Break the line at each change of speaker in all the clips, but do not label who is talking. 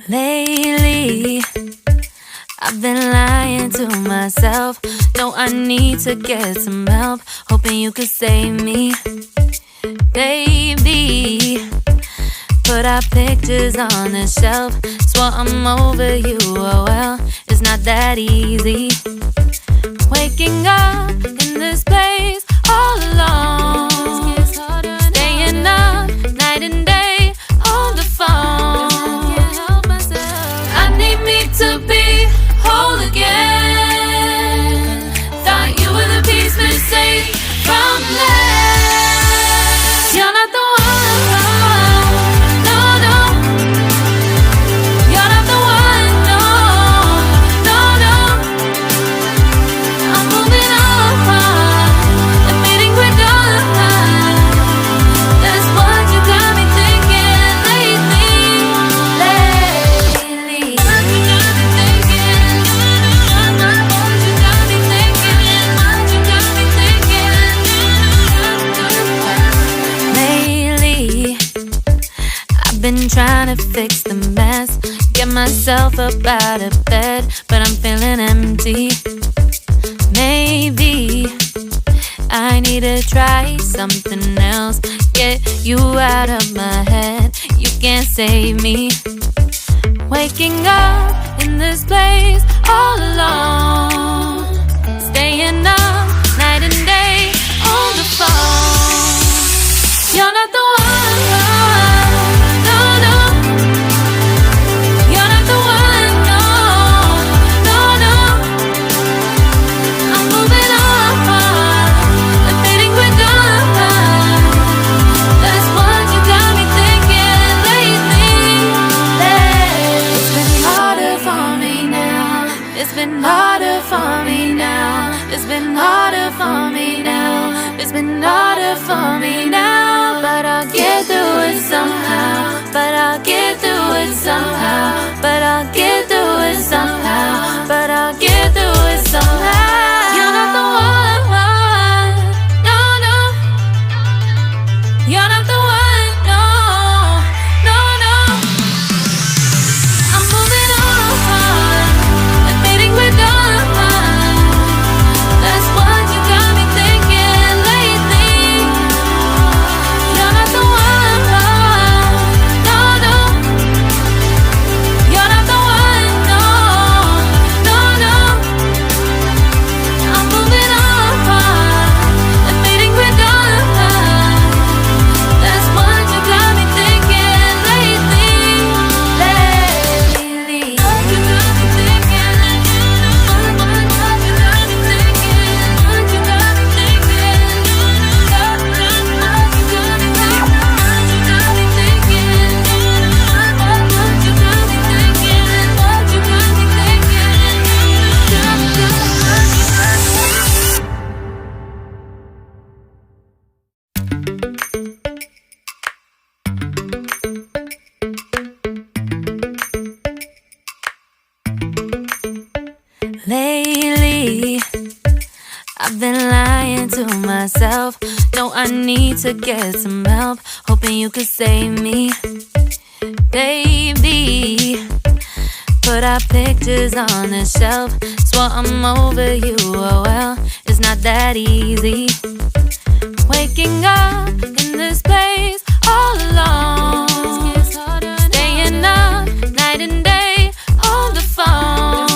Lately, I've been lying to myself. No, I need to get some help. Hoping you could save me, baby. Put our pictures on the shelf. Swore I'm over you, oh well, it's not that easy. Waking up in this place all alone, staying up night and day on the phone. I need me to be whole again. Thought you were the piece missing from left. You're not the one, no, no. You're not the one, no, no, no. I'm moving on, admitting we're done. That's what you got me thinking lately. What you got me thinking? What you got me thinking? What you got me thinking? Lately, I've been trying to fix the mess, get myself up out of bed, but I'm feeling empty. Maybe I need to try something else, get you out of my head. You can't save me. Waking up in this place all alone, staying up night and day on the phone. You're not the one, no, no. You're not the one, no, no, no. I'm moving on, admitting we're done. That's what you got me thinking lately. It's been harder for me now. It's been harder for me now. It's been harder for me now. It's been harder for me now. But I'll get through it somehow. But I'll get through it somehow. But I'll get through it somehow. But I'll get through it somehow. You're not the one, no, no. You're not the one, no, no, no. I'm moving on, admitting we're done. That's what you got me thinking lately. You're not the one, no, no. You're not the one, no, no, no. I'm moving on, admitting we're done. That's what you got me thinking lately. What you got me thinking? What you got me thinking? What you got me thinking? What you got me thinking? What you got me thinking? What you got me thinking? What you got me thinking? Lately, I've been lying to myself. No, I need to get some help. Hoping you could save me, baby. Put our pictures on the shelf. Swore I'm over you, oh well, it's not that easy. Waking up in this place all alone, staying up night and day on the phone.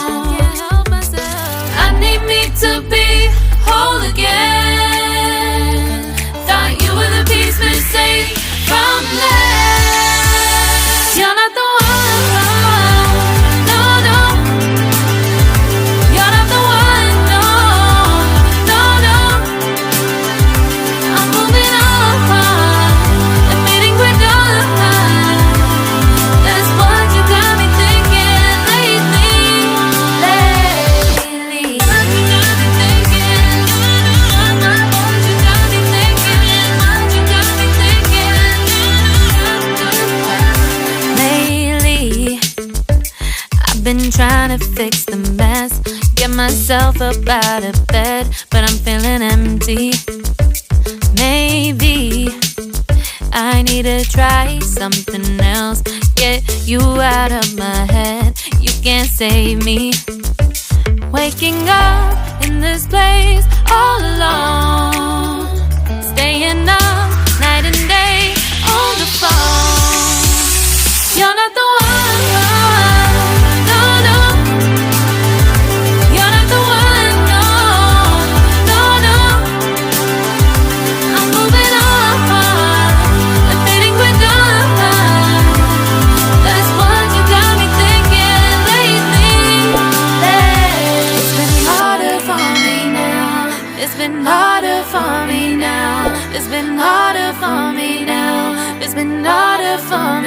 I need me to be whole again. Thought you were the piece missing from left. You're not the one, no, no. You're not the one, no, no, no. I'm moving on, admitting we're done. That's what you got me thinking lately. What you got me thinking? What you got me thinking? What you got me thinking? Lately, I've been trying to fix the mess, get myself up out of bed, but I'm feeling empty. Maybe I need to try something else, get you out of my head. You can't save me. Waking up in this place all alone, staying up night and day on the phone. You're not the one, no, no. You're not the one, no, no, no. I'm moving on, admitting we're done. That's what you got me thinking lately. It's been harder for me now. It's been harder for me now. It's been harder for me now. It's been harder for